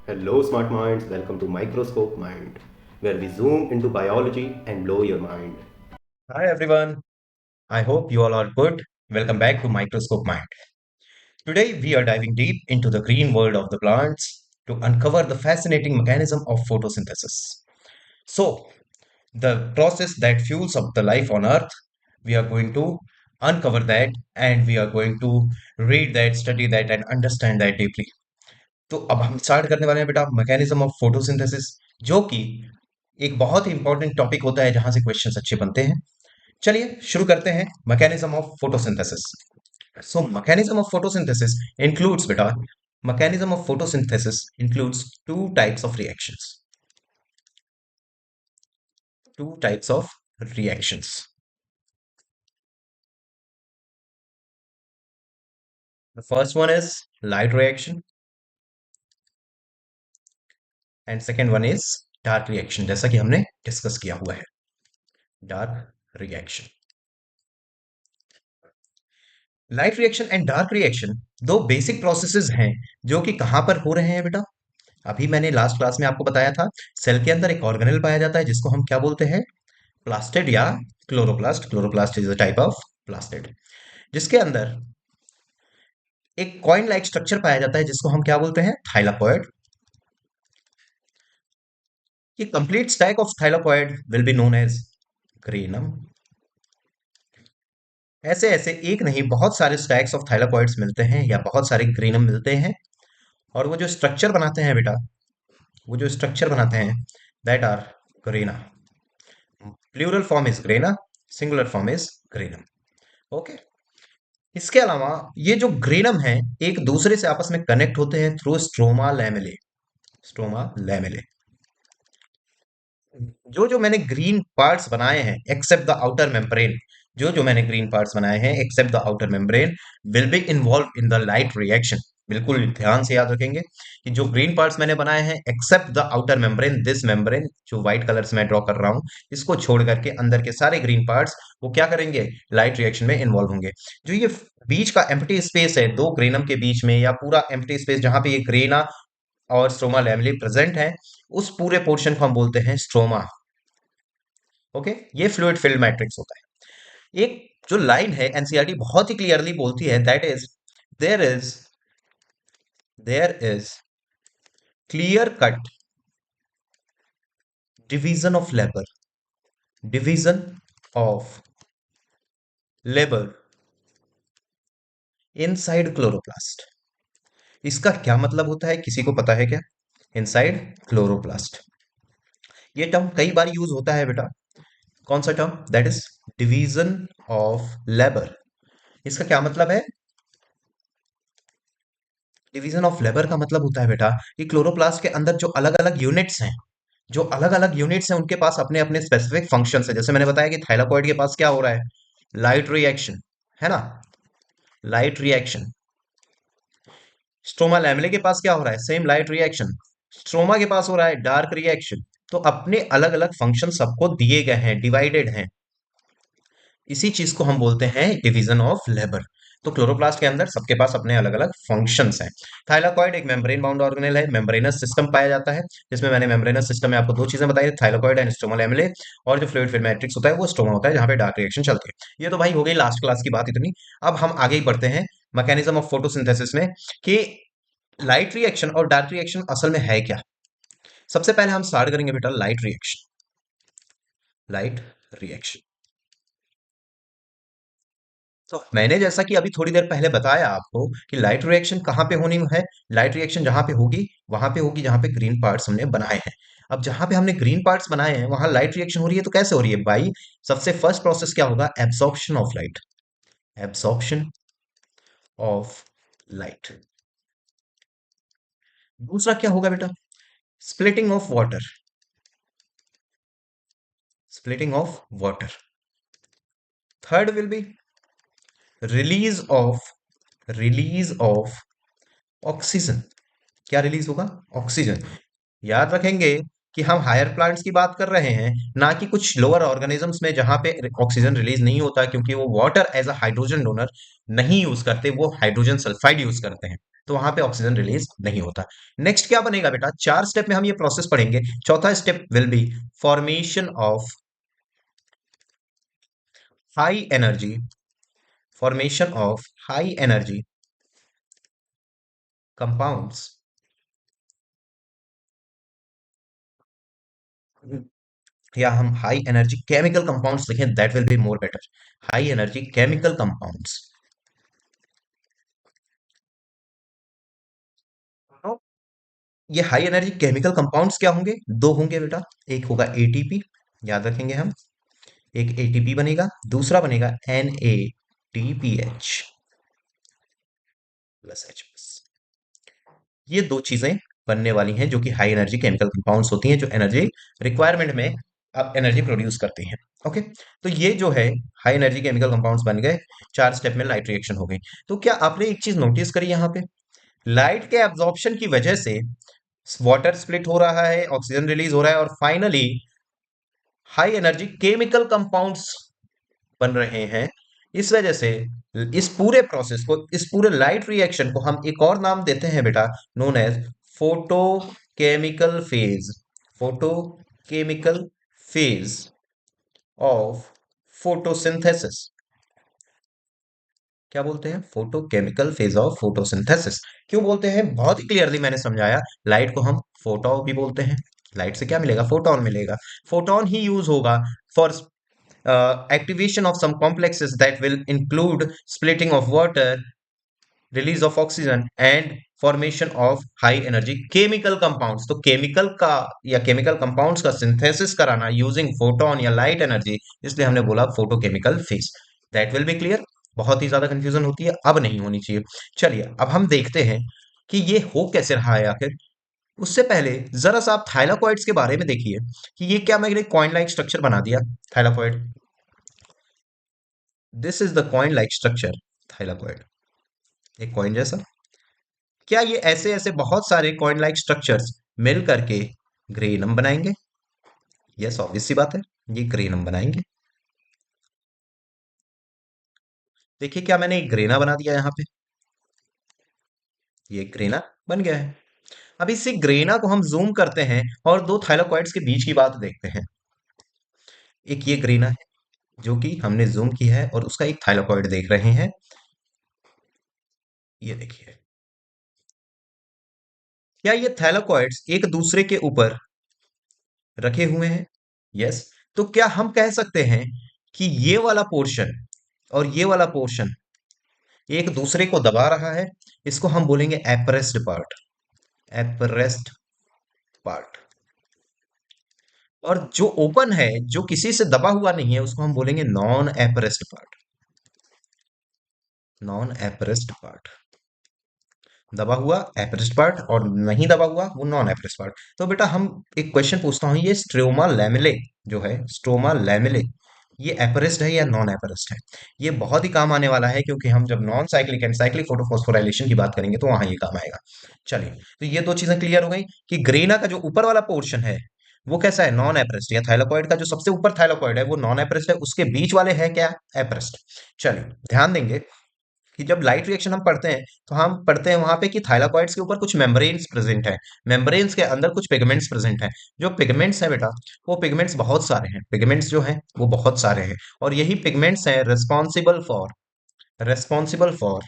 Hello, smart minds. Welcome to Microscope Mind, where we zoom into biology and blow your mind. Hi everyone, I hope you all are good. Welcome back to Microscope Mind. Today we are diving deep into the green world of the plants to uncover the fascinating mechanism of photosynthesis. So, the process that fuels up the life on Earth, we are going to uncover that and we are going to read that, study that and understand that deeply. तो अब हम start करने वाले हैं बेटा mechanism of photosynthesis जो कि एक बहुत ही इंपॉर्टेंट टॉपिक होता है जहां से क्वेश्चंस अच्छे बनते हैं। चलिए शुरू करते हैं mechanism of photosynthesis. So mechanism of photosynthesis includes बेटा mechanism of photosynthesis includes two types of reactions. The first one is light reaction and second one is dark reaction, जैसा कि हमने डिस्कस किया हुआ है। Dark reaction, light reaction and dark reaction दो basic processes हैं जो कि कहां पर हो रहे हैं बेटा। अभी मैंने लास्ट क्लास में आपको बताया था सेल के अंदर एक ऑर्गेनेल पाया जाता है जिसको हम क्या बोलते हैं, प्लास्टिड या chloroplast. Chloroplast is a type of plastid, जिसके अंदर एक कॉइन लाइक स्ट्रक्चर पाया जाता है जिसको हम क्या बोलते हैं, थाइलाकोइड। ये complete stack of thylakoid will be known as granum. ऐसे ऐसे एक नहीं बहुत सारे स्टैक्स ऑफ थाइलाकोइड्स मिलते हैं या बहुत सारे ग्रेनम मिलते हैं, और वो जो स्ट्रक्चर बनाते हैं बेटा, वो जो स्ट्रक्चर बनाते हैं that are grana. Plural form is grana, singular form is granum. Okay, इसके अलावा ये जो ग्रेनम है एक दूसरे से आपस में कनेक्ट होते हैं थ्रू स्ट्रोमा लैमेले। स्ट्रोमा लैमेले, जो जो मैंने ग्रीन पार्ट्स बनाए हैं एक्सेप्ट द आउटर मेम्ब्रेन, जो जो मैंने ग्रीन पार्ट्स बनाए हैं except the outer membrane will be involve in the light reaction. बिल्कुल ध्यान से याद रखेंगे कि जो ग्रीन पार्ट्स मैंने बनाए हैं except the outer membrane, this membrane जो व्हाइट कलर से मैं ड्रॉ कर रहा हूं, इसको छोड़ करके अंदर के सारे ग्रीन पार्ट्स वो क्या करेंगे, लाइट रिएक्शन में इन्वॉल्व होंगे। जो ये बीच का एम्प्टी स्पेस है दो ग्रेनम के बीच में, या पूरा एम्प्टी स्पेस जहां पे ये ग्रेना और स्ट्रोमा लैमेले प्रेजेंट है, उस पूरे पोर्शन को हम बोलते हैं स्ट्रोमा। ओके, ये फ्लूइड फिल्ड मैट्रिक्स होता है। एक जो लाइन है एनसीईआरटी बहुत ही क्लियरली बोलती है that is there is there is clear cut division of labour, division of labour inside chloroplast. इसका क्या मतलब होता है, किसी को पता है क्या? इनसाइड क्लोरोप्लास्ट, ये टर्म कई बार यूज होता है बेटा। कौन सा term? That is division of labour. इसका क्या मतलब है? डिवीजन ऑफ लेबर का मतलब होता है बेटा कि क्लोरोप्लास्ट के अंदर जो अलग अलग यूनिट्स हैं, जो अलग अलग यूनिट्स हैं उनके पास अपने अपने स्पेसिफिक फंक्शंस है। जैसे मैंने बताया कि थाइलाकोइड के पास क्या हो रहा है, लाइट रिएक्शन, है ना, लाइट रिएक्शन। स्ट्रोमा लैमेले के पास क्या हो रहा है, सेम लाइट रिएक्शन। स्ट्रोमा के पास हो रहा है डार्क रिएक्शन। तो अपने अलग अलग फंक्शन सबको दिए गए हैं, डिवाइडेड हैं। इसी चीज को हम बोलते हैं डिवीजन ऑफ लेबर। तो क्लोरोप्लास्ट के अंदर सबके पास अपने अलग अलग फंक्शंस हैं। थाइलाकोइड एक मेम्ब्रेन बाउंड ऑर्गेनेल है, मेम्ब्रेनस सिस्टम पाया जाता है, जिसमें मैंने मेम्ब्रेनस सिस्टम में आपको दो चीजें बताई, थाइलाकोइड एंड स्ट्रोमा लैमेले। और जो फ्लूइड फिल्म मैट्रिक्स होता है वो स्ट्रोमा होता है जहां पे डार्क रिएक्शन चलती है। ये तो भाई हो गई लास्ट क्लास की बात इतनी। अब हम आगे ही बढ़ते हैं मैकेनिज्म ऑफ फोटोसिंथेसिस में कि लाइट रिएक्शन और डार्क रिएक्शन असल में है क्या। सबसे पहले हम स्टार्ट करेंगे बेटा लाइट रिएक्शन। लाइट रिएक्शन, तो मैंने जैसा कि अभी थोड़ी देर पहले बताया आपको कि लाइट रिएक्शन कहाँ पे होनी है। लाइट रिएक्शन जहां पे होगी वहां पे होगी जहां पे ग्रीन पार्ट्स हमने बनाए हैं। अब जहां पे हमने ग्रीन पार्ट्स बनाए हैं वहां लाइट रिएक्शन हो रही है, तो कैसे हो रही है भाई? सबसे फर्स्ट प्रोसेस क्या होगा, absorption of light. Absorption of light. दूसरा क्या होगा बेटा, splitting of water. Splitting of water. Third will be release of release of oxygen. क्या रिलीज होगा, ऑक्सीजन। याद रखेंगे कि हम हायर प्लांट्स की बात कर रहे हैं, ना कि कुछ लोअर ऑर्गेनिजम्स में जहां पे ऑक्सीजन रिलीज नहीं होता, क्योंकि वो water as a hydrogen donor नहीं यूज करते, वो हाइड्रोजन सल्फाइड यूज करते हैं। तो वहां पे ऑक्सीजन रिलीज नहीं होता। नेक्स्ट क्या बनेगा बेटा, 4 स्टेप में हम ये प्रोसेस पढ़ेंगे। चौथा step will be formation of high energy, formation of high energy compounds, या हम हाई एनर्जी केमिकल कंपाउंड्स लिखें, that will be more better. High energy chemical compounds. ये हाई एनर्जी केमिकल कंपाउंड्स क्या होंगे, दो होंगे बेटा। एक होगा एटीपी, याद रखेंगे हम, एक एटीपी बनेगा, दूसरा बनेगा NADPH प्लस H प्लस। ये दो चीजें बनने वाली हैं जो कि हाई एनर्जी केमिकल कंपाउंड्स होती हैं, जो एनर्जी रिक्वायरमेंट में अब एनर्जी प्रोड्यूस करती हैं। ओके, तो ये जो है हाई एनर्जी केमिकल कंपाउंड्स बन गए, 4 स्टेप में लाइट रिएक्शन हो गई। तो क्या आपने एक चीज नोटिस करी यहाँ पे, लाइट के एब्जॉर्प्शन की वजह से वाटर स्प्लिट हो रहा है, ऑक्सीजन रिलीज हो रहा है, और finally high energy chemical compounds बन रहे हैं। इस वजह से इस पूरे प्रोसेस को, इस पूरे लाइट रिएक्शन को हम एक और नाम देते हैं बेटा, known as photochemical phase. Photochemical phase of photosynthesis. क्या बोलते हैं, फोटोकेमिकल फेज ऑफ फोटोसिंथेसिस। क्यों बोलते हैं, बहुत ही क्लियरली मैंने समझाया। लाइट को हम फोटो भी बोलते हैं, लाइट से क्या मिलेगा, फोटोन मिलेगा। फोटोन ही यूज होगा for activation of some complexes that will include splitting of water, release of oxygen and formation of high energy chemical compounds। तो केमिकल का या केमिकल कंपाउंड्स का सिंथेसिस कराना यूजिंग फोटोन या लाइट एनर्जी, इसलिए हमने बोला photochemical phase. That will B clear. बहुत ही ज्यादा कंफ्यूजन होती है, अब नहीं होनी चाहिए। चलिए अब हम देखते हैं कि ये हो कैसे रहा है आखिर। उससे पहले जरा सा आप थाइलाकॉइड्स के बारे में देखिए कि ये क्या मैंने कॉइन लाइक स्ट्रक्चर बना दिया। Thylakoid, this is the coin like structure, thylakoid, एक कॉइन जैसा। क्या ये ऐसे ऐसे बहुत सारे कॉइन लाइक स्ट्रक्चर्स मिल करके ग्रेनम बनाएंगे? यस, ऑब्वियस सी बात है, ये ग्रेनम बनाएंगे। देखिए क्या मैंने एक ग्रेना बना दिया यहाँ पे, ये ग्रेना बन गया है। अब इसी ग्रेना को हम जूम करते हैं और दो थाइलाकॉइड्स के बीच की बात देखते हैं। एक ये ग्रेना है जो कि हमने जूम किया है और उसका एक थाइलाकॉइड देख रहे हैं, ये देखिए। क्या ये थैलाकॉइड्स एक दूसरे के ऊपर रखे हुए हैं? यस। तो क्या हम कह सकते हैं कि ये वाला पोर्शन और ये वाला पोर्शन एक दूसरे को दबा रहा है? इसको हम बोलेंगे एप्रेस्ड पार्ट, एप्रेस्ड पार्ट। और जो ओपन है, जो किसी से दबा हुआ नहीं है, उसको हम बोलेंगे non appressed part, non appressed part. दबा हुआ एप्रेस्ड पार्ट और नहीं दबा हुआ वो नॉन एप्रेस्ड पार्ट। तो बेटा हम एक क्वेश्चन पूछता हूं, ये स्ट्रोमा लैमेले जो है, स्ट्रोमा लैमेले, ये एप्रेस्ड है या नॉन एप्रेस्ड है? ये बहुत ही काम आने वाला है, क्योंकि हम जब non cyclic and cyclic photophosphorylation की बात करेंगे तो वहां ये काम आएगा। चलिए, तो ये दो चीजें क्लियर हो गई कि ग्रेना का जो ऊपर वाला पोर्शन है वो कैसा है, नॉन एप्रेस्ड, या थाइलाकॉइड का जो सबसे ऊपर थाइलाकॉइड है वो नॉन एप्रेस्ड है, उसके बीच वाले है क्या, एप्रेस्ड। चलिए ध्यान देंगे कि जब लाइट रिएक्शन हम पढ़ते हैं तो हम पढ़ते हैं वहां पे कि थाइलाकॉइड्स के ऊपर कुछ मेम्ब्रेन्स प्रेजेंट है, मेम्ब्रेन्स के अंदर कुछ पिगमेंट्स प्रेजेंट हैं। जो पिगमेंट्स हैं बेटा, वो पिगमेंट्स बहुत सारे हैं, पिगमेंट्स जो हैं वो बहुत सारे हैं, और यही पिगमेंट्स हैं responsible for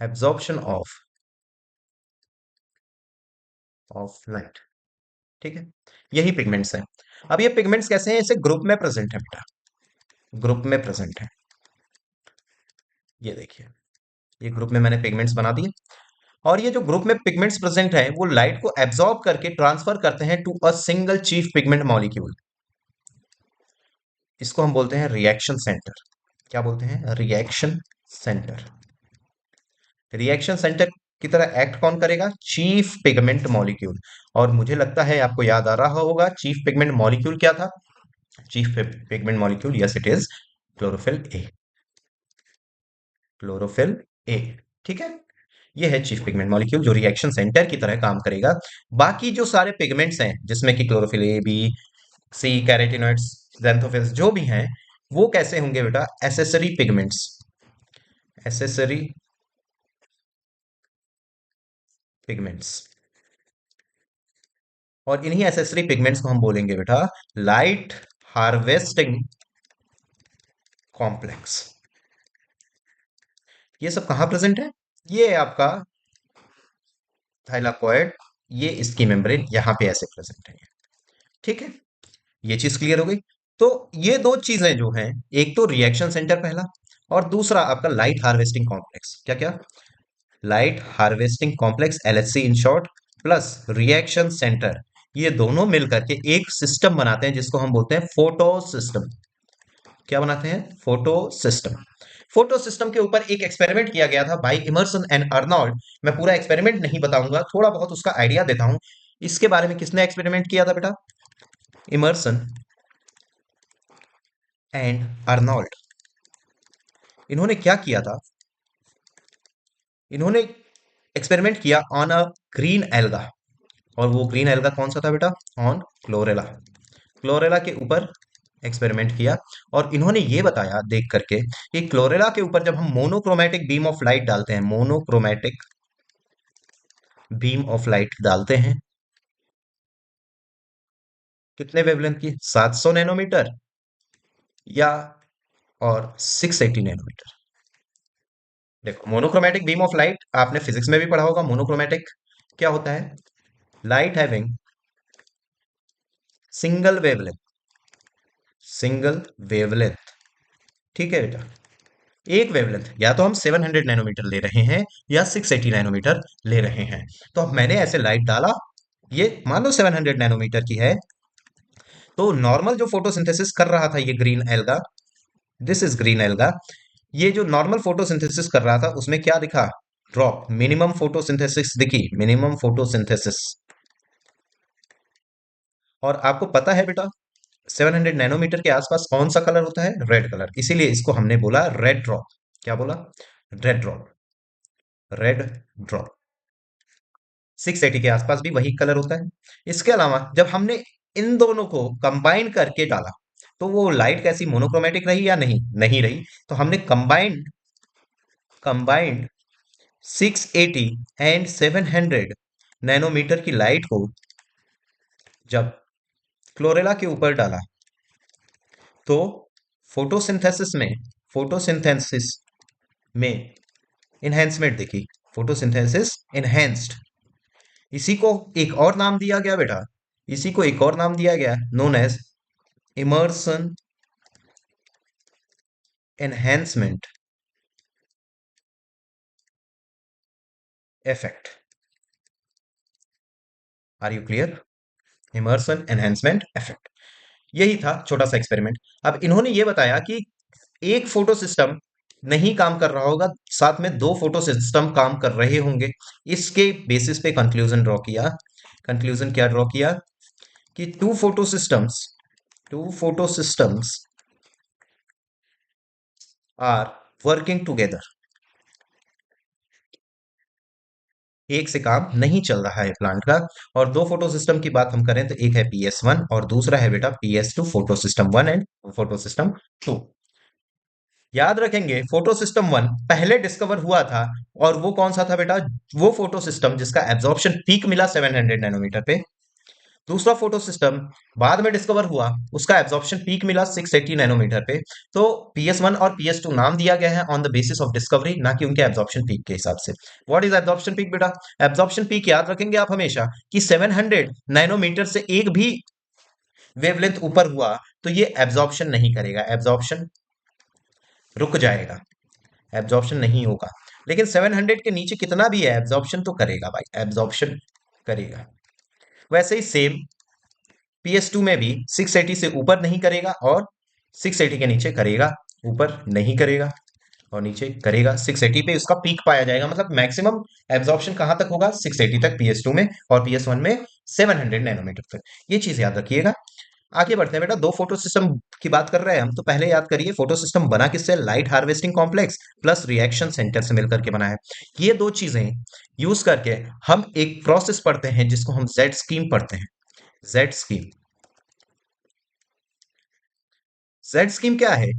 absorption of light. ठीक है, यही पिगमेंट्स हैं। अब ये पिगमेंट्स कैसे हैं, इसे ग्रुप में प्रेजेंट है बेटा, ग्रुप में प्रेजेंट है। ये देखिए, ये ग्रुप में मैंने पिगमेंट्स बना दिए, और ये जो ग्रुप में पिगमेंट्स प्रेजेंट हैं वो लाइट को एब्जॉर्ब करके ट्रांसफर करते हैं to a single chief pigment molecule. इसको हम बोलते हैं रिएक्शन सेंटर। क्या बोलते हैं, रिएक्शन सेंटर। रिएक्शन सेंटर की तरह एक्ट कौन करेगा, चीफ पिगमेंट मॉलिक्यूल। और मुझे लगता है आपको याद आ रहा होगा चीफ पिगमेंट मॉलिक्यूल क्या था। Chief pigment molecule, yes it is chlorophyll A, chlorophyll A. ठीक है, ये है चीफ पिगमेंट मॉलिक्यूल जो रिएक्शन सेंटर की तरह काम करेगा। बाकी जो सारे पिगमेंट्स हैं जिसमें कि chlorophyll A, B, C, carotenoids, ज़ैंथोफिल्स जो भी हैं, वो कैसे होंगे बेटा? Accessory pigments, accessory pigments. और इन्हीं एसेसरी पिगमेंट्स को हम बोलेंगे बेटा लाइट हार्वेस्टिंग कॉम्प्लेक्स। ये सब कहाँ प्रेजेंट है? ये है आपका थाइलाकॉइड, ये इसकी मेम्ब्रेन यहाँ पे ऐसे प्रेजेंट है। ठीक है, ये चीज क्लियर हो गई। तो ये दो चीजें जो हैं, एक तो रिएक्शन सेंटर पहला, और दूसरा आपका लाइट हार्वेस्टिंग कॉम्प्लेक्स। क्या क्या? Light harvesting complex, LHC in short, plus reaction centre, ये दोनों मिलकर के एक सिस्टम बनाते हैं जिसको हम बोलते हैं फोटो सिस्टम। क्या बनाते हैं? Photo system. फोटो सिस्टम के ऊपर एक एक्सपेरिमेंट किया गया था बाय इमर्सन एंड अर्नोल्ड। मैं पूरा एक्सपेरिमेंट नहीं बताऊंगा, थोड़ा बहुत उसका आइडिया देता हूं। इसके बारे में किसने एक्सपेरिमेंट किया था बेटा? Emerson and Arnold. इन्होंने क्या किया था? इन्होंने एक्सपेरिमेंट किया ऑन अ ग्रीन एल्गा। और वो ग्रीन एल्गा कौन सा था बेटा? On chlorella. क्लोरेला के ऊपर एक्सपेरिमेंट किया, और इन्होंने ये बताया देख करके कि क्लोरेला के ऊपर जब हम मोनोक्रोमेटिक बीम ऑफ लाइट डालते हैं, मोनोक्रोमेटिक बीम ऑफ लाइट डालते हैं, कितने वेवलेंथ की? 700 नैनोमीटर या और 680 नैनोमीटर। देखो, मोनोक्रोमेटिक बीम ऑफ लाइट आपने फिजिक्स में भी पढ़ा होगा। मोनोक्रोमेटिक क्या होता है? Light having single wavelength, single wavelength. ठीक है बेटा, एक वेवलेंथ, या तो हम 700 नैनोमीटर ले रहे हैं या 680 नैनोमीटर ले रहे हैं। तो अब मैंने ऐसे लाइट डाला, ये मान लो 700 नैनोमीटर की है। तो नॉर्मल जो फोटोसिंथेसिस कर रहा था ये green alga, this is green alga, ये जो नॉर्मल फोटोसिंथेसिस कर रहा था उसमें क्या दिखा? ड्रॉप, मिनिमम फोटोसिंथेसिस दिखी, मिनिमम फोटोसिंथेसिस। और आपको पता है बेटा 700 नैनोमीटर के आसपास कौन सा कलर होता है? Red colour. इसीलिए इसको हमने बोला रेड ड्रॉप। क्या बोला? Red drop, red drop. 680 के आसपास भी वही कलर होता है। इसके अलावा जब हमने इन दोनों को कंबाइन करके डाला, तो वो लाइट कैसी? मोनोक्रोमेटिक रही या नहीं? नहीं रही। तो हमने कंबाइंड कंबाइंड 680 एंड 700 नैनोमीटर की लाइट को जब क्लोरेला के ऊपर डाला, तो फोटोसिंथेसिस में फोटोसिंथेसिस में इन्हेंसमेंट देखी, फोटोसिंथेसिस इनहेंस्ड। इसी को एक और नाम दिया गया बेटा, इसी को एक और नाम दिया गया, known as Emerson enhancement effect. Are you clear? Emerson enhancement effect, यही था छोटा सा एक्सपेरिमेंट। अब इन्होंने ये बताया कि एक फोटो सिस्टम नहीं काम कर रहा होगा, साथ में दो फोटो सिस्टम काम कर रहे होंगे। इसके बेसिस पे कंक्लूजन ड्रॉ किया। कंक्लूजन क्या ड्रॉ किया? कि two photosystems are working together. एक से काम नहीं चल रहा है प्लांट का। और दो फोटो सिस्टम की बात हम करें तो एक है PS1 और दूसरा है बेटा PS2, photo system 1 and photo system 2। याद रखेंगे फोटो सिस्टम 1 पहले डिस्कवर हुआ था, और वो कौन सा था बेटा? वो फोटो सिस्टम जिसका एब्जॉर्प्शन पीक मिला 700 नैनोमीटर पे। दूसरा फोटो सिस्टम बाद में डिस्कवर हुआ, उसका एब्जॉर्प्शन पीक मिला 680 नैनोमीटर पे। तो PS1 और PS2 नाम दिया गया है on the basis of discovery, ना कि उनके एब्जॉर्प्शन पीक के हिसाब से। व्हाट इज एब्जॉर्प्शन पीक बेटा? एब्जॉर्प्शन पीक याद रखेंगे आप हमेशा कि 700 नैनोमीटर से एक भी वेवलेंथ ऊपर हुआ तो ये एब्जॉर्प्शन नहीं करेगा, एब्जॉर्प्शन रुक जाएगा, एब्जॉर्प्शन नहीं होगा। लेकिन 700 के नीचे कितना भी है एब्जॉर्प्शन तो करेगा भाई, एब्जॉर्प्शन करेगा। वैसे ही सेम PS2 में भी 680 से ऊपर नहीं करेगा और 680 के नीचे करेगा, ऊपर नहीं करेगा और नीचे करेगा। 680 पे उसका पीक पाया जाएगा, मतलब मैक्सिमम एब्जॉर्प्शन कहां तक होगा? 680 तक PS2 में, और PS1 में 700 नैनोमीटर तक। ये चीज याद रखिएगा। आगे बढ़ते हैं बेटा, दो फोटो सिस्टम की बात कर रहे हैं हम, तो पहले याद करिए फोटो सिस्टम बना किससे? Light harvesting complex plus reaction centre से मिलकर के बना है। ये दो चीजें यूज करके हम एक प्रोसेस पढ़ते हैं जिसको हम जेड स्कीम पढ़ते हैं। जेड स्कीम, जेड स्कीम क्या है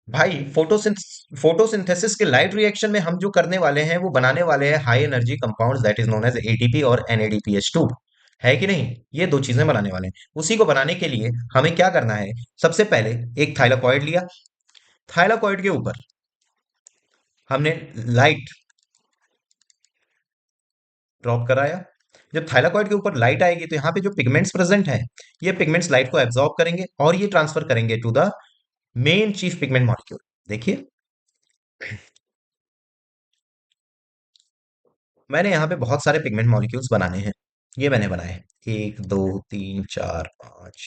भाई? फोटोसिंथेसिस के लाइट रिएक्शन में हम जो करने वाले हैं वो बनाने वाले हैं high energy compounds that is known as ATP और NADPH2। है कि नहीं? ये दो चीजें बनाने वाले हैं। उसी को बनाने के लिए हमें क्या करना है? सबसे पहले एक थाइलाकॉइड लिया। थाइलाकॉइड के ऊपर हमने लाइट ड्रॉप कराया। जब थाइलाकॉइड के ऊपर लाइट आएगी तो यहाँ पे जो पिगमेंट्स प्रेजेंट हैं, ये पिगमेंट्स लाइट को एब्जॉर्ब करेंगे और ये ट्रांसफर करेंगे to the main chief pigment molecule. देखिए, मैंने यहाँ पे बहुत सारे पिगमेंट मॉलिक्यूल्स बनाने हैं। ये मैंने बनाए हैं, 1 2 3 4 5,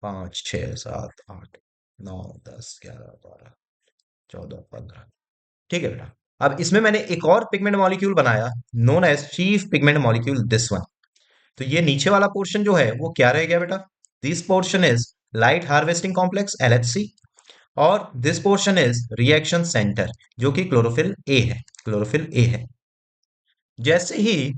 5 6 7 8 9 10 11 12 14 15। ठीक है बेटा। अब इसमें मैंने एक और पिगमेंट मॉलिक्यूल बनाया, known as chief pigment molecule this one. तो ये नीचे वाला पोर्शन जो है वो क्या रह गया बेटा? This portion is light harvesting complex LHC, और this portion is reaction centre जो कि क्लोरोफिल ए है। क्लोरोफिल ए है। जैसे ही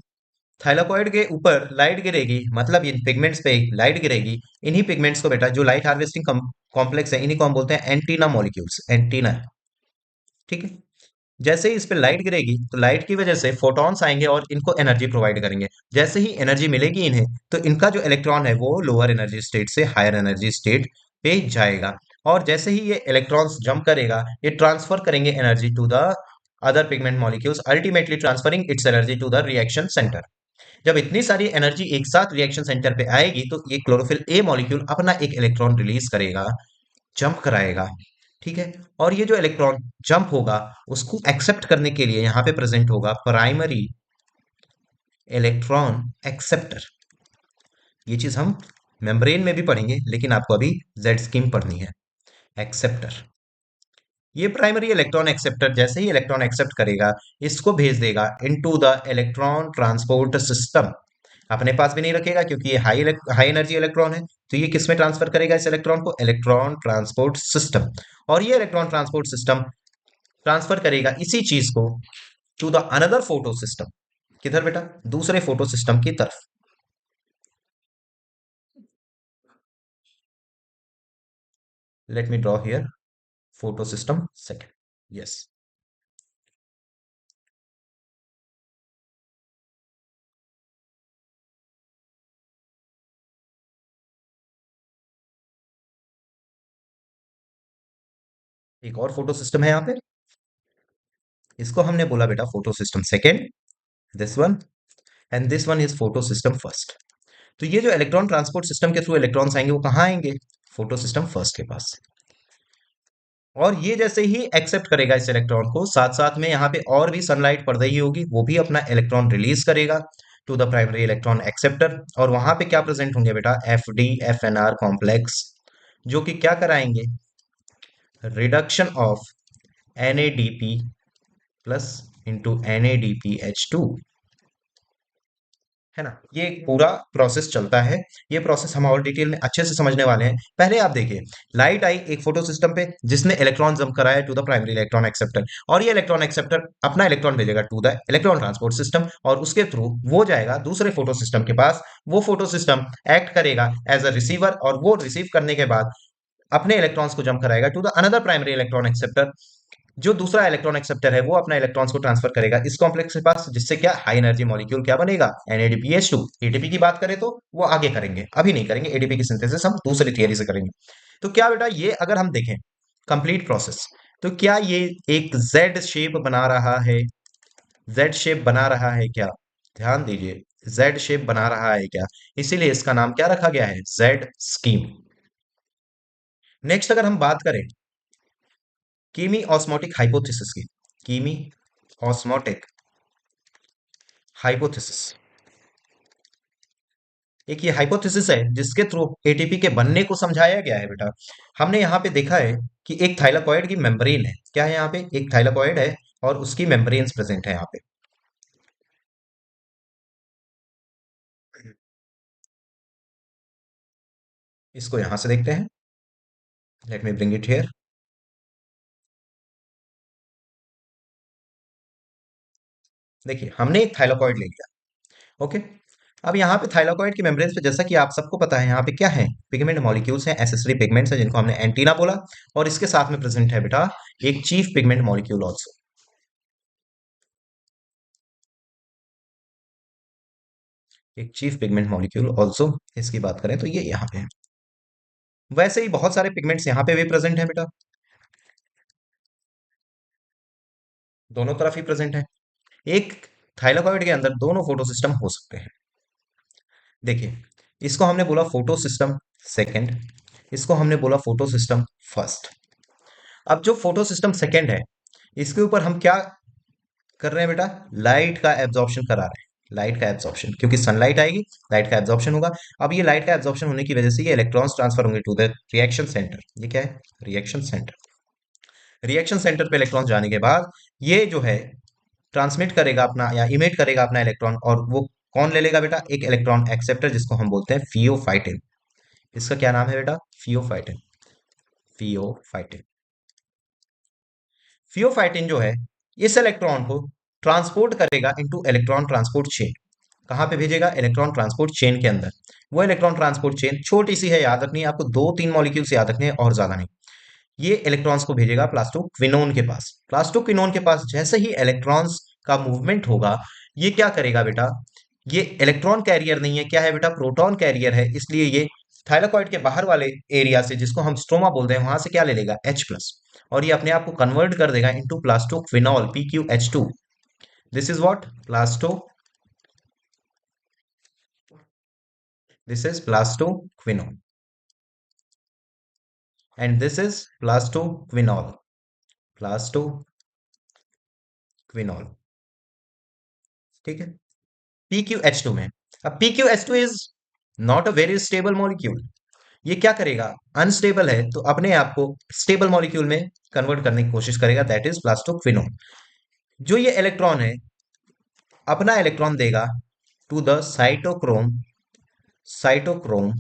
थाइलाकॉइड के ऊपर लाइट गिरेगी, मतलब इन पिगमेंट्स पे लाइट गिरेगी, इन्हीं पिगमेंट्स को बेटा, जो लाइट हार्वेस्टिंग कॉम्प्लेक्स है, इन्हीं को हम बोलते हैं एंटीना मॉलिक्यूल्स, एंटीना। ठीक है। जैसे ही इस पे लाइट गिरेगी तो लाइट की वजह से फोटॉन्स आएंगे और इनको एनर्जी प्रोवाइड करेंगे। जैसे ही एनर्जी मिलेगी इन्हें, तो इनका जो इलेक्ट्रॉन है वो लोअर एनर्जी स्टेट से हायर एनर्जी स्टेट पे जाएगा। और जैसे ही ये इलेक्ट्रॉन्स जंप करेगा, ये ट्रांसफर करेंगे energy to the other pigment molecules, ultimately transferring its energy to the reaction centre. जब इतनी सारी एनर्जी एक साथ रिएक्शन सेंटर पे आएगी तो ये क्लोरोफिल ए मॉलिक्यूल अपना एक इलेक्ट्रॉन रिलीज करेगा, जंप कराएगा। ठीक है। और ये जो इलेक्ट्रॉन जंप होगा, उसको एक्सेप्ट करने के लिए यहाँ पे प्रेजेंट होगा प्राइमरी इलेक्ट्रॉन एक्सेप्टर। ये चीज हम मेम्ब्रेन में भी पढ़ेंगे, लेकिन आपको अभी जेड स्कीम पढ़नी है। एक्सेप्टर, ये प्राइमरी इलेक्ट्रॉन एक्सेप्टर जैसे ही इलेक्ट्रॉन एक्सेप्ट करेगा, इसको भेज देगा into the electron transport system. अपने पास भी नहीं रखेगा क्योंकि ये हाई एनर्जी इलेक्ट्रॉन है। तो ये किस में ट्रांसफर करेगा इस इलेक्ट्रॉन को? Electron transport system. और ये इलेक्ट्रॉन ट्रांसपोर्ट सिस्टम ट्रांसफर करेगा इसी चीज को to the another photosystem. किधर बेटा? दूसरे फोटो सिस्टम की तरफ। Let me draw here photosystem second. Yes. एक और फोटो सिस्टम है यहाँ पे, इसको हमने बोला बेटा photo system second, this one. And this one is photo system first. तो ये जो इलेक्ट्रॉन ट्रांसपोर्ट सिस्टम के थ्रू इलेक्ट्रॉन्स आएंगे वो कहाँ आएंगे? फोटो सिस्टम फर्स्ट के पास। और ये जैसे ही एक्सेप्ट करेगा इस इलेक्ट्रॉन को, साथ साथ में यहाँ पे और भी सनलाइट पड़ रही होगी, वो भी अपना इलेक्ट्रॉन रिलीज करेगा to the primary electron acceptor. और वहां पे क्या प्रेजेंट होंगे बेटा? FD FNR कॉम्प्लेक्स, जो कि क्या कराएंगे? Reduction of NADP plus into NADPH2। है ना? ये पूरा प्रोसेस चलता है। ये प्रोसेस हम और डिटेल में अच्छे से समझने वाले हैं। पहले आप देखिए, लाइट आई एक फोटो सिस्टम पे जिसने इलेक्ट्रॉन जंप कराया to the primary electron acceptor, और ये इलेक्ट्रॉन एक्सेप्टर अपना इलेक्ट्रॉन भेजेगा to the electron transport system, और उसके थ्रू वो जाएगा दूसरे फोटो सिस्टम के पास। वो फोटो सिस्टम एक्ट करेगा एज अ रिसीवर, और वो रिसीव करने के बाद अपने इलेक्ट्रॉन्स को जंप कराएगा to the another primary electron acceptor. जो दूसरा इलेक्ट्रॉन एक्सेप्टर है वो अपना इलेक्ट्रॉन्स को ट्रांसफर करेगा इस कॉम्प्लेक्स के पास, जिससे क्या? हाई एनर्जी मॉलिक्यूल क्या बनेगा? NADPH2। एटीपी की बात करें तो वो आगे करेंगे, अभी नहीं करेंगे। एटीपी की सिंथेसिस हम दूसरी थियरी से करेंगे। तो क्या बेटा, ये अगर हम देखें कंप्लीट प्रोसेस, तो क्या ये एक जेड शेप बना रहा है? जेड शेप बना रहा है क्या? ध्यान दीजिए, जेड शेप बना रहा है क्या? इसीलिए इसका नाम क्या रखा गया है? Z scheme. नेक्स्ट अगर हम बात करें कीमी ऑस्मोटिक हाइपोथेसिस की, कीमी ऑस्मोटिक हाइपोथेसिस, एक ये हाइपोथेसिस है जिसके थ्रू एटीपी के बनने को समझाया गया है बेटा। हमने यहाँ पे देखा है कि एक थाइलाकॉइड की मेम्ब्रेन है। क्या है यहाँ पे? एक थाइलाकॉइड है और उसकी मेम्ब्रेन्स प्रेजेंट है यहाँ पे। इसको यहां से देखते हैं। Let me bring it here. देखिए, हमने एक थाइलाकॉइड ले लिया। ओके। अब यहाँ पे थाइलाकॉइड की मेम्ब्रेन पे जैसा कि आप सबको पता है यहाँ पे क्या है, पिगमेंट मॉलिक्यूल्स हैं, एसेसरी पिगमेंट्स हैं जिनको हमने एंटीना बोला, और इसके साथ में प्रेजेंट है बेटा एक चीफ पिगमेंट मॉलिक्यूल ऑल्सो। एक चीफ पिगमेंट मॉलिक्यूल ऑल्सो इसकी बात करें तो ये यहाँ पे है। वैसे ही बहुत सारे पिगमेंट्स यहाँ पे भी प्रेजेंट है बेटा, दोनों तरफ ही प्रेजेंट है। एक थाइलाकॉइड के अंदर दोनों फोटो सिस्टम हो सकते हैं। देखिए, इसको हमने बोला फोटो सिस्टम सेकेंड, इसको हमने बोला फोटो सिस्टम फर्स्ट। अब जो फोटो सिस्टम सेकेंड है, इसके ऊपर हम क्या कर रहे हैं बेटा, लाइट का एब्जॉर्प्शन करा रहे हैं, लाइट का एब्जॉर्प्शन, क्योंकि सनलाइट आएगी, लाइट का एब्जॉर्प्शन होगा। अब ये लाइट का एब्जॉर्प्शन होने की वजह से ये इलेक्ट्रॉन्स ट्रांसफर होंगे टू द रिएक्शन सेंटर। ये क्या है, रिएक्शन सेंटर। रिएक्शन सेंटर पे इलेक्ट्रॉन जाने के बाद ये जो है ट्रांसमिट करेगा अपना या इमिट करेगा अपना इलेक्ट्रॉन, और वो कौन ले लेगा बेटा, एक इलेक्ट्रॉन एक्सेप्टर जिसको हम बोलते हैं फियोफाइटिन। इसका क्या नाम है बेटा, फियोफाइटिन। फियोफाइटिन, फियोफाइटिन जो है इस इलेक्ट्रॉन को ट्रांसपोर्ट करेगा इनटू इलेक्ट्रॉन ट्रांसपोर्ट चेन। कहाँ पे भेजेगा, इलेक्ट्रॉन ट्रांसपोर्ट चेन के अंदर। वो इलेक्ट्रॉन ट्रांसपोर्ट चेन छोटी सी है, याद रखनी है आपको, 2-3 मॉलिक्यूल्स याद रखने हैं और ज्यादा नहीं। ये इलेक्ट्रॉन्स को भेजेगा प्लास्टोक्विनोन के पास। प्लास्टोक्विनोन के पास जैसे ही इलेक्ट्रॉन्स का मूवमेंट होगा, ये क्या करेगा बेटा, ये इलेक्ट्रॉन कैरियर नहीं है, क्या है बेटा, प्रोटॉन कैरियर है। इसलिए ये थाइलाकॉइड के बाहर वाले एरिया से, जिसको हम स्ट्रोमा बोलते हैं, वहां से क्या ले लेगा, H+, और ये अपने आप को कन्वर्ट कर देगा into plastoquinol, PqH2। This is what, plasto, this is plastoquinol, and this is plastoquinol, plastoquinol. ठीक है, PqH2 में। अब PqH2 is not a very stable molecule. ये क्या करेगा, अनस्टेबल है तो अपने आप को स्टेबल मॉलिक्यूल में कन्वर्ट करने की कोशिश करेगा, दैट इज प्लास्टोक्विनोन। जो ये इलेक्ट्रॉन है अपना इलेक्ट्रॉन देगा to the cytochrome, cytochrome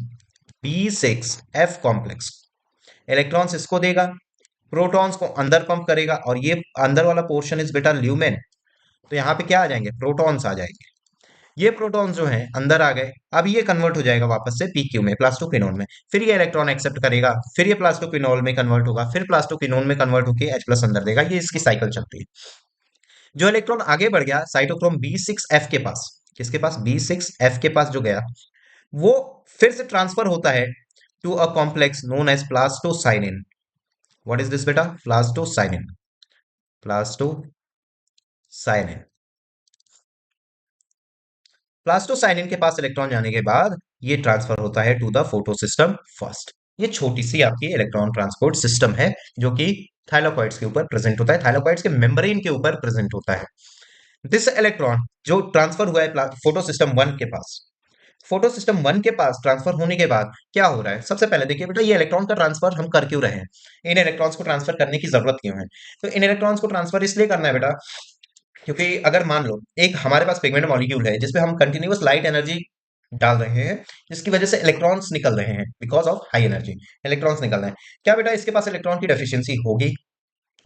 B6F complex. Electrons इसको देगा, प्रोटॉन्स को अंदर पंप करेगा, और ये अंदर वाला पोर्शन इज बेटा ल्यूमेन। तो यहाँ पे क्या आ जाएंगे, प्रोटॉन्स आ जाएंगे। ये प्रोटॉन्स जो हैं अंदर आ गए, अब ये कन्वर्ट हो जाएगा वापस से PQ में, प्लास्टोक्विनोन में। फिर ये इलेक्ट्रॉन एक्सेप्ट करेगा, फिर ये प्लास्टोक्विनोल में कन्वर्ट होगा, फिर प्लास्टोक्विनोन में कन्वर्ट होकर H+ अंदर देगा। ये इसकी साइकिल चलती है। जो इलेक्ट्रॉन आगे बढ़ गया साइटोक्रोम B6F के पास, किसके पास, B6F के पास जो गया, वो फिर से ट्रांसफर होता है to a complex known as plastocyanin. What is this बेटा, प्लास्टोसाइनिन, प्लास्टोसाइनिन। प्लास्टोसाइनिन के पास इलेक्ट्रॉन जाने के बाद ये ट्रांसफर होता है टू द फोटोसिस्टम फर्स्ट। ये छोटी सी आपकी इलेक्ट्रॉन ट्रांसपोर्ट सिस्टम है जो कि थाइलाकॉइड्स के ऊपर प्रेजेंट होता है, थाइलाकॉइड्स के मेम्ब्रेन के ऊपर प्रेजेंट होता है। दिस इलेक्ट्रॉन जो ट्रांसफर हुआ है फोटोसिस्टम 1 के पास, फोटोसिस्टम 1 के पास ट्रांसफर होने के बाद क्या हो रहा है, सबसे पहले देखिए बेटा, ये इलेक्ट्रॉन का ट्रांसफर हम कर क्यों रहे हैं, इन इलेक्ट्रॉन्स को ट्रांसफर करने की जरूरत क्यों है। तो इन इलेक्ट्रॉन्स को ट्रांसफर इसलिए करना है बेटा, क्योंकि अगर मान लो एक हमारे पास पिगमेंट मॉलिक्यूल है जिसपे हम कंटिन्यूअस लाइट एनर्जी डाल रहे हैं, जिसकी वजह से इलेक्ट्रॉन्स निकल रहे हैं, because of high energy electrons निकल रहे हैं, क्या बेटा इसके पास इलेक्ट्रॉन की डेफिशिएंसी होगी,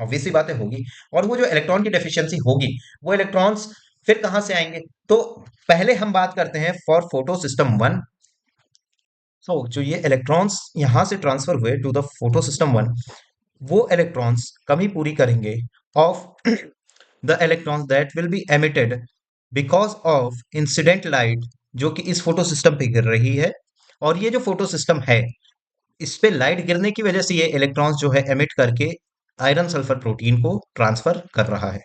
ऑब्वियस सी बात है होगी। और वो जो इलेक्ट्रॉन की डेफिशिएंसी होगी, वो इलेक्ट्रॉन्स फिर कहां से आएंगे, तो पहले हम बात करते हैं फॉर फोटो सिस्टम 1। सो जो ये इलेक्ट्रॉन्स यहां से ट्रांसफर हुए टू द फोटो सिस्टम 1, वो इलेक्ट्रॉन्स कमी पूरी करेंगे of the electrons that will be emitted because of incident light जो कि इस फोटो सिस्टम पे गिर रही है। और ये जो फोटो सिस्टम है, इस पे लाइट गिरने की वजह से ये इलेक्ट्रॉन्स जो है एमिट करके आयरन सल्फर प्रोटीन को ट्रांसफर कर रहा है।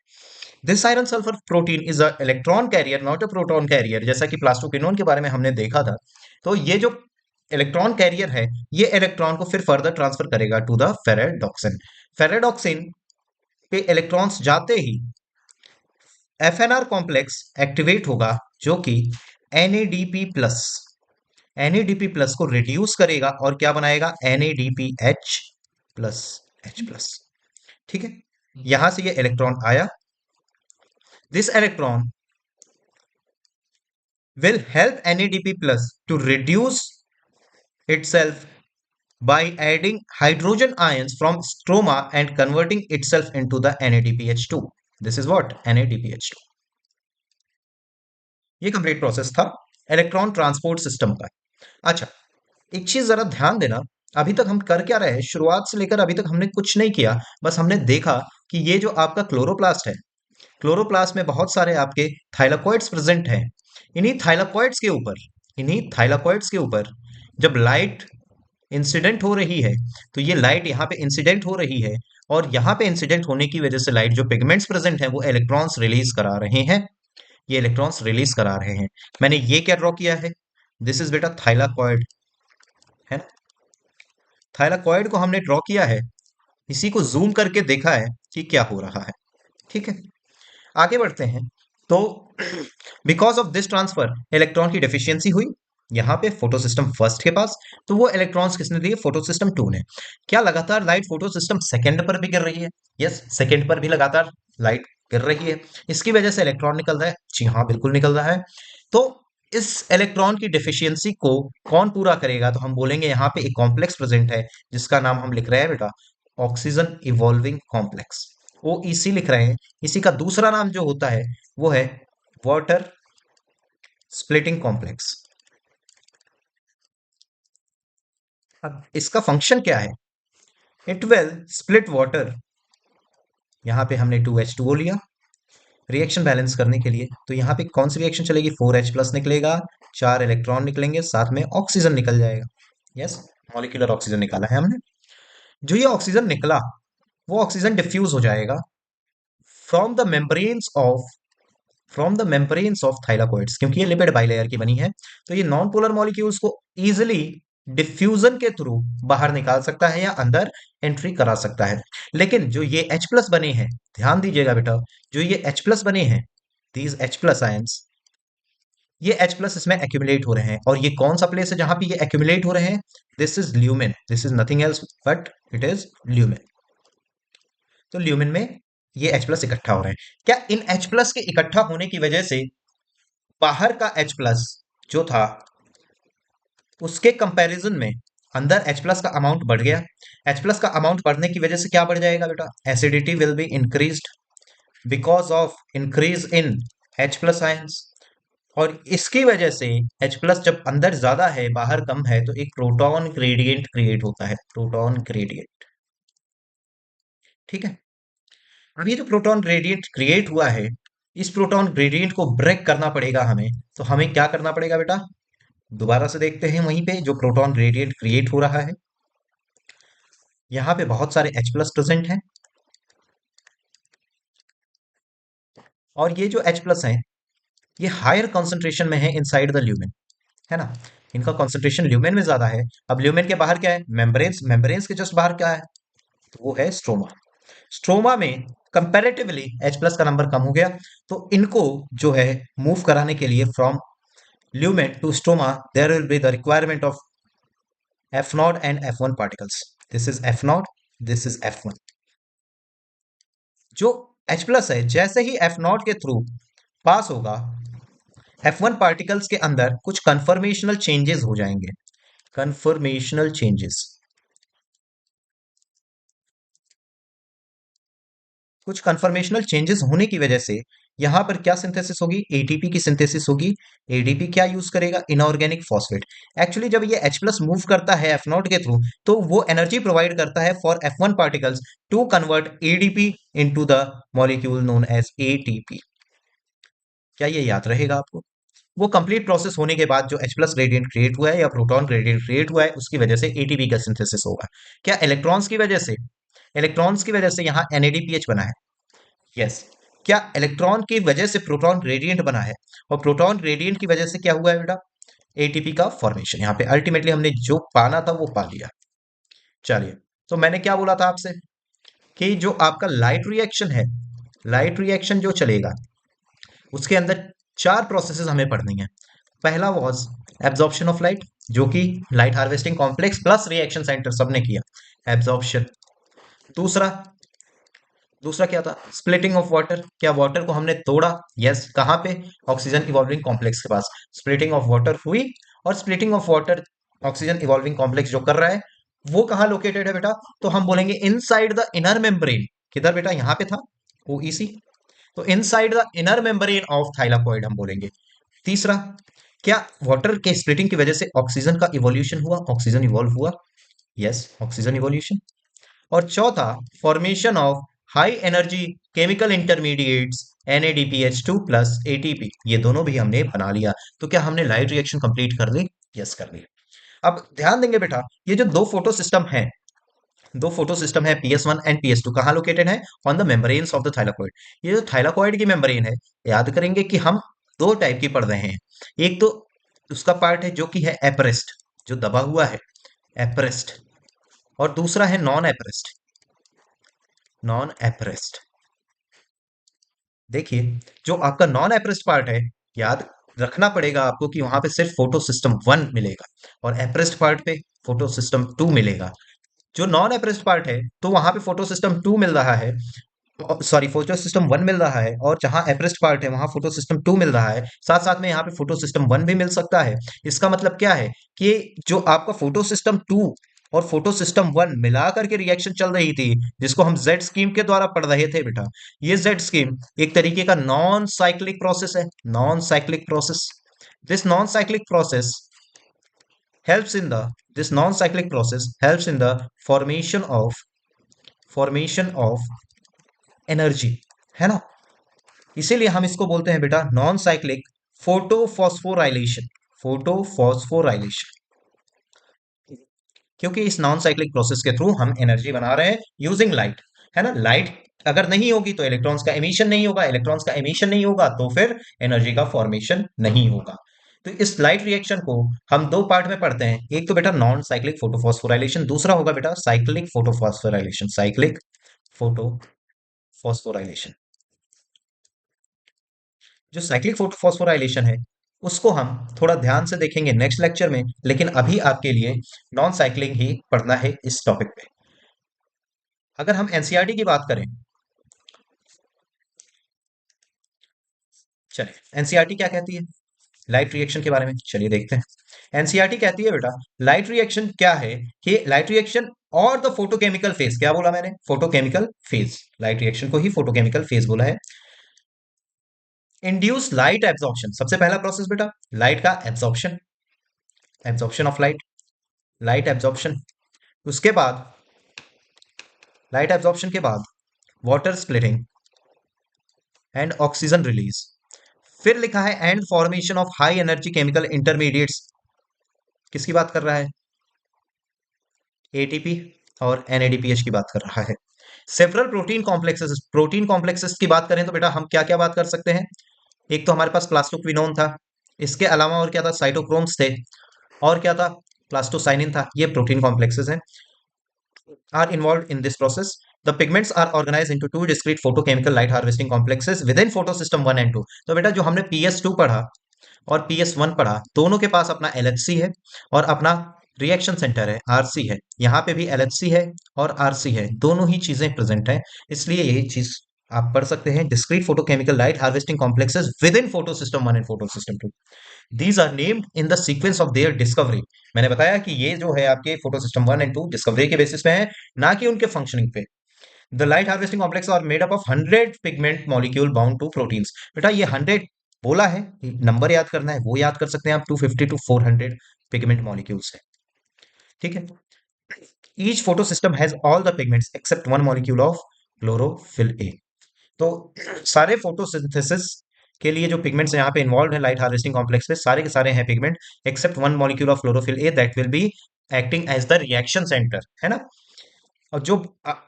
This iron sulphur protein is a electron carrier not a proton carrier, जैसा कि प्लास्टोक्विनोन के बारे में हमने देखा था। तो ये जो इलेक्ट्रॉन कैरियर है, ये इलेक्ट्रॉन को फिर फर्दर ट्रांसफर करेगा टू द फेरेडॉक्सिन। फेरेडॉक्सिन पे इलेक्ट्रॉन्स जाते ही FNR कॉम्प्लेक्स एक्टिवेट होगा, जो कि NADP प्लस, NADP प्लस को रिड्यूस करेगा और क्या बनाएगा, NADPH प्लस H प्लस। ठीक है, यहां से ये इलेक्ट्रॉन आया, this electron will help NADP plus to reduce itself by adding hydrogen ions from stroma and converting itself into the NADPH2. This is what, NADPH2। ये कंप्लीट प्रोसेस था electron transport system का। अच्छा, एक चीज जरा ध्यान देना, अभी तक हम कर क्या रहे हैं, शुरुआत से लेकर अभी तक हमने कुछ नहीं किया, बस हमने देखा कि ये जो आपका क्लोरोप्लास्ट है, क्लोरोप्लास्ट में बहुत सारे आपके थाइलाकोइड्स प्रेजेंट हैं। इन्हीं थाइलाकोइड्स के ऊपर इन्हीं थाइलाकोइड्स के ऊपर जब लाइट इंसिडेंट हो रही है, तो ये लाइट यहाँ पे इंसिडेंट हो रही है, और यहाँ पे इंसिडेंट होने की वजह से लाइट जो पिगमेंट्स प्रेजेंट हैं वो इलेक्ट्रॉन्स रिलीज करा रहे हैं। ये इलेक्ट्रॉन्स रिलीज करा रहे हैं। मैंने ये क्या ड्रॉ किया है, दिस इज बेटा थाइलाकॉइड, है ना। थाइलाकॉइड को हमने ड्रॉ किया है, इसी को जूम करके देखा है कि क्या हो रहा है। ठीक है, आगे बढ़ते हैं। तो because of this transfer electron की डेफिशिएंसी हुई यहाँ पे फोटो सिस्टम फर्स्ट के पास, तो वो इलेक्ट्रॉन्स किसने दिए, फोटो सिस्टम टू ने। क्या लगातार लाइट फोटो सिस्टम सेकेंड पर भी गिर रही है? यस, सेकेंड पर भी लगातार लाइट गिर रही है, इसकी वजह से इलेक्ट्रॉन निकल रहा है। जी हाँ, बिल्कुल निकल रहा है। तो इस इलेक्ट्रॉन की डिफिशियंसी को कौन पूरा करेगा, तो हम बोलेंगे यहाँ पे एक कॉम्प्लेक्स प्रेजेंट है जिसका नाम हम लिख रहे हैं बेटा ऑक्सीजन इवॉल्विंग कॉम्प्लेक्स, OEC लिख रहे हैं। इसी का दूसरा नाम जो होता है वो है वाटर स्प्लिटिंग कॉम्प्लेक्स। अब इसका फंक्शन क्या है, इट विल स्प्लिट वाटर। यहाँ पे हमने 2H2O लिया रिएक्शन बैलेंस करने के लिए, तो यहाँ पे कौन सी रिएक्शन चलेगी, 4H प्लस निकलेगा, 4 इलेक्ट्रॉन निकलेंगे, साथ में ऑक्सीजन निकल जाएगा। यस, मॉलिक्यूलर ऑक्सीजन निकाला है हमने। जो ये ऑक्सीजन निकला वो ऑक्सीजन डिफ्यूज हो जाएगा फ्रॉम द मेम्ब्रेन्स ऑफ थाइलाकोइड्स, क्योंकि ये लिपिड बाइलेयर की बनी है, तो ये नॉन पोलर मॉलिक्यूल्स को इजिली डिफ्यूजन के थ्रू बाहर निकाल सकता है या अंदर एंट्री करा सकता है। लेकिन जो ये H प्लस बने हैं, ध्यान दीजिएगा बेटा, जो ये H प्लस बने हैं, दीज H प्लस आयंस, ये H प्लस इसमें एक्यूमुलेट हो रहे हैं, और ये कौन सा प्लेस है जहां पे ये एक्यूमुलेट हो रहे हैं, this is lumen, this is nothing else but it is lumen. तो ल्यूमेन में ये H प्लस इकट्ठा हो रहे हैं। क्या इन H प्लस के इकट्ठा होने की वजह से बाहर का H प्लस जो था उसके कंपैरिजन में अंदर H प्लस का अमाउंट बढ़ गया? H प्लस का अमाउंट बढ़ने की वजह से क्या बढ़ जाएगा बेटा, acidity will be increased because of increase in H plus ions, और इसकी वजह से H प्लस जब अंदर ज्यादा है बाहर कम है, तो एक प्रोटॉन ग्रेडियंट क्रिएट होता है, प्रोटॉन ग्रेडियंट। ठीक है, अब ये जो प्रोटॉन ग्रेडियंट क्रिएट हुआ है, इस प्रोटॉन ग्रेडियंट को ब्रेक करना पड़ेगा हमें, तो हमें क्या करना पड़ेगा बेटा, दोबारा से देखते हैं वहीं पे जो प्रोटॉन ग्रेडियंट क्रिएट हो रहा है। यहाँ पे बहुत सारे H प्लस प्रेजेंट हैं, और ये जो H प्लस हैं ये हायर कॉन्सेंट्रेशन में है इनसाइड द ल्यूमेन, है ना। इनका कॉन्सेंट्रेशन ल्यूमेन में ज्यादा है। अब ल्यूमेन के बाहर क्या है, मेम्ब्रेन्स, मेम्ब्रेन्स के जस्ट बाहर क्या है, तो वो है स्ट्रोमा। स्ट्रोमा में कंपैरेटिवली H प्लस का नंबर कम हो गया, तो इनको जो है मूव कराने के लिए from lumen to stroma there will be the requirement of F0 and F1 particles. This is F0, this is F1। जो H प्लस है जैसे ही F0 के थ्रू पास होगा, F1 पार्टिकल्स के अंदर कुछ कन्फर्मेशनल चेंजेस हो जाएंगे, कन्फर्मेशनल चेंजेस। कुछ कन्फर्मेशनल चेंजेस होने की वजह से यहां पर क्या सिंथेसिस होगी, एटीपी की सिंथेसिस होगी। एडीपी क्या यूज करेगा, इनऑर्गेनिक फॉस्फेट। एक्चुअली जब ये H प्लस मूव करता है F0 के थ्रू, तो वो एनर्जी प्रोवाइड करता है for F1 particles to convert ADP into the molecule known as ATP. क्या ये याद रहेगा आपको? वो कंप्लीट प्रोसेस होने के बाद जो H प्लस ग्रेडियंट क्रिएट हुआ है या प्रोटॉन ग्रेडियंट क्रिएट हुआ है, उसकी वजह से एटीपी का सिंथेसिस होगा। क्या इलेक्ट्रॉन्स की वजह से, इलेक्ट्रॉन्स की वजह से यहाँ NADPH बना है? यस। क्या इलेक्ट्रॉन की वजह से प्रोटॉन ग्रेडियंट बना है, और प्रोटॉन ग्रेडियंट की वजह से क्या हुआ है बेटा, एटीपी का फॉर्मेशन। यहाँ पे अल्टीमेटली हमने जो पाना था वो पा लिया। चलिए, तो मैंने क्या बोला था आपसे कि जो आपका लाइट रिएक्शन है, लाइट रिएक्शन जो चलेगा उसके अंदर 4 प्रोसेसेस हमें पढ़नी है। पहला वाज एब्जॉर्प्शन ऑफ लाइट, जो कि light harvesting complex plus reaction centre सबने किया, एब्जॉर्प्शन। दूसरा दूसरा क्या था, स्प्लिटिंग ऑफ वाटर। क्या वाटर को हमने तोड़ा? यस। कहाँ पे, ऑक्सीजन इवॉल्विंग कॉम्प्लेक्स के पास स्प्लिटिंग ऑफ वाटर हुई। और splitting of water oxygen evolving complex जो कर रहा है वो कहाँ लोकेटेड है बेटा, तो हम बोलेंगे इनसाइड द इनर मेम्ब्रेन। किधर बेटा, यहाँ पे था OEC, तो inside the inner membrane of thylakoid हम बोलेंगे। तीसरा, क्या वाटर के स्प्लिटिंग की वजह से ऑक्सीजन का इवोल्यूशन हुआ, ऑक्सीजन इवॉल्व हुआ? Yes, oxygen evolution. और चौथा, formation of high energy chemical intermediates NADPH2 plus ATP, ये दोनों भी हमने बना लिया। तो क्या हमने लाइट रिएक्शन कंप्लीट कर ली? यस, कर ली। अब ध्यान देंगे बेटा, ये जो दो फोटो सिस्टम है, दो फोटो सिस्टम है PS1 एंड PS2, कहाँ लोकेटेड है? On the membranes of the thylakoid. ये जो थाइलाकॉइड की मेम्ब्रेन है, याद करेंगे कि हम दो टाइप की पढ़ रहे हैं। एक तो उसका पार्ट है जो कि है एप्रेस्ड, जो दबा हुआ है, एप्रेस्ड, और दूसरा है नॉन एप्रेस्ड, नॉन एप्रेस्ड। देखिए, जो आपका नॉन एप्रेस्ड पार्ट है, याद रखना पड़ेगा आपको कि वहां पे सिर्फ फोटो सिस्टम 1 मिलेगा और एप्रेस्ड पार्ट पे फोटो सिस्टम 2 मिलेगा। जो नॉन एप्रेस्ड पार्ट है, तो वहां पे फोटो सिस्टम 2 मिल रहा है, सॉरी फोटो सिस्टम 1 मिल रहा है, और जहां एप्रेस्ड पार्ट है वहां फोटो सिस्टम 2 मिल रहा है। साथ साथ में यहाँ पे फोटो सिस्टम 1 भी मिल सकता है। इसका मतलब क्या है कि जो आपका फोटो सिस्टम 2 और फोटो सिस्टम 1 मिला करके रिएक्शन चल रही थी, जिसको हम जेड स्कीम के द्वारा पढ़ रहे थे बेटा, ये जेड स्कीम एक तरीके का नॉन साइक्लिक प्रोसेस है, non cyclic process. This non cyclic process helps in the this non-cyclic process helps in the formation of energy, है ना? इसीलिए हम इसको बोलते हैं बेटा नॉन साइक्लिक फोटोफॉस्फोराइलेशन, फोटोफॉस्फोराइलेशन। क्योंकि इस नॉन साइक्लिक प्रोसेस के थ्रू हम एनर्जी बना रहे हैं यूजिंग लाइट, है ना? लाइट अगर नहीं होगी तो इलेक्ट्रॉन्स का एमिशन नहीं होगा, इलेक्ट्रॉन्स का एमिशन नहीं होगा तो फिर एनर्जी का फॉर्मेशन नहीं होगा। तो इस लाइट रिएक्शन को हम दो पार्ट में पढ़ते हैं, एक तो बेटा नॉन साइक्लिक फोटोफॉस्फोराइलेशन, दूसरा होगा बेटा साइक्लिक फोटोफॉस्फोराइलेशन, साइक्लिक फोटोफॉस्फोराइलेशन। जो साइक्लिक फोस्फोराइलेशन है, उसको हम थोड़ा ध्यान से देखेंगे नेक्स्ट लेक्चर में, लेकिन अभी आपके लिए नॉन साइक्लिंग ही पढ़ना है इस टॉपिक पे। अगर हम एनसीईआरटी की बात करें, चलिए एनसीईआरटी क्या कहती है लाइट रिएक्शन के बारे में, चलिए देखते हैं। एनसीईआरटी कहती है बेटा लाइट रिएक्शन क्या है, कि लाइट रिएक्शन और द फोटोकेमिकल फेज, क्या बोला मैंने? फोटोकेमिकल फेज, लाइट रिएक्शन को ही फोटोकेमिकल फेज बोला है। इंड्यूस लाइट एब्जॉर्प्शन, सबसे पहला प्रोसेस बेटा लाइट का absorption, absorption of light, light absorption. उसके बाद लाइट एब्जॉर्प्शन के बाद water splitting and oxygen release. फिर लिखा है and formation of high energy chemical intermediates, किसकी बात कर रहा है? एटीपी और NADPH की बात कर रहा है। सेवरल प्रोटीन कॉम्प्लेक्सेस की बात करें तो बेटा हम क्या क्या बात कर सकते हैं? एक तो हमारे पास प्लास्टोक्विनोन था, इसके अलावा और क्या था? साइटोक्रोम्स थे, और क्या था? प्लास्टोसाइनिन था। ये प्रोटीन कॉम्प्लेक्सेस हैं, are involved in this process. The pigments are organized into two discrete photochemical light harvesting complexes within photosystem 1 and 2. तो बेटा जो हमने PS2 पढ़ा और PS1 पढ़ा, दोनों के पास अपना LHC है और अपना रिएक्शन सेंटर है, RC है। यहाँ पे भी LHC है और RC है, दोनों ही चीजें प्रेजेंट हैं। इसलिए ये चीज आप पढ़ सकते हैं, discrete photochemical light harvesting complexes within photosystem 1 and photosystem 2। These are named in the sequence of their discovery. मैंने बताया कि ये जो है आपके फोटो सिस्टम 1 एंड 2 डिस्कवरी के बेसिस पे है, ना कि उनके फंक्शनिंग पे। The light harvesting complex are made up of 100 pigment molecule bound to proteins. बेटा ये 100 बोला है, नंबर याद करना है, वो याद कर सकते हैं आप, 250 टू 400 पिगमेंट मॉलिक्यूल्स है, ठीक है? Each photosystem has all the pigments except one molecule of chlorophyll A. तो सारे फोटोसिंथेसिस के लिए जो पिगमेंट्स यहाँ पे इन्वॉल्व है लाइट हार्वेस्टिंग कॉम्प्लेक्स में, सारे के सारे हैं pigment except one molecule of chlorophyll A that will be acting as the reaction centre, है ना? और जो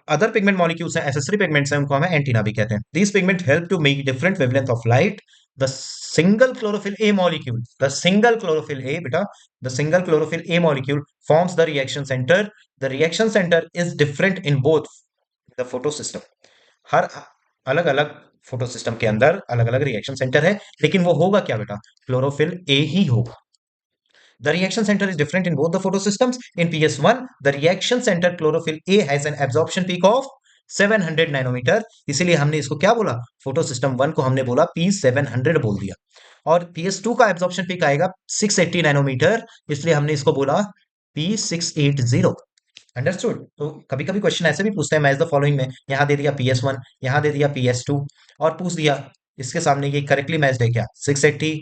अदर पिगमेंट मॉलिक्यूल्स हैं, एसेसरी पिगमेंट्स हैं, उनको हम एंटीना भी कहते हैं। These pigment help to make different wavelength of light. The single chlorophyll A molecule, the single chlorophyll A बेटा, the single chlorophyll A molecule forms the reaction centre. The reaction centre is different in both the photosystem. हर अलग अलग photo system के अंदर अलग अलग reaction centre है, लेकिन वो होगा क्या बेटा? क्लोरोफिल ए ही होगा। The reaction center is different in both the photosystems. In PS1, the reaction center chlorophyll A has an absorption peak of 700 nanometre, इसीलिए हमने इसको क्या बोला? फोटो सिस्टम 1 को हमने बोला P700 बोल दिया। और PS2 का एब्जॉर्प्शन पीक आएगा 680 नैनोमीटर, इसलिए हमने इसको बोला P680। अंडरस्टूड? तो कभी कभी क्वेश्चन ऐसे भी पूछते हैं मैच द फॉलोइंग में, यहाँ दे दिया PS1, यहाँ दे दिया PS2, और पूछ दिया इसके सामने ये करेक्टली मैच है क्या? 680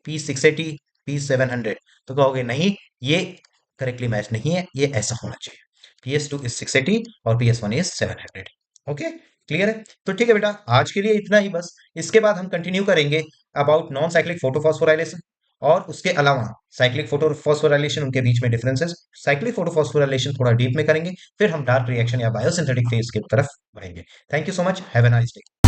P680 P700, तो कहोगे नहीं, ये करेक्टली मैच नहीं है, ये ऐसा होना चाहिए। PS2 इज 680 और PS1 इज 700। ओके, क्लियर है? तो ठीक है बेटा, आज के लिए इतना ही बस। इसके बाद हम कंटिन्यू करेंगे अबाउट नॉन साइक्लिक फोटोफॉस्फोराइलेशन, और उसके अलावा साइक्लिक फोटोफॉस्फोराइलेशन, उनके बीच में डिफरेंसेस, साइक्लिक फोटोफॉस्फोराइलेशन थोड़ा डीप में करेंगे, फिर हम डार्क रिएक्शन या बायोसिंथेटिक फेज की तरफ बढ़ेंगे। Thank you so much, have a nice day.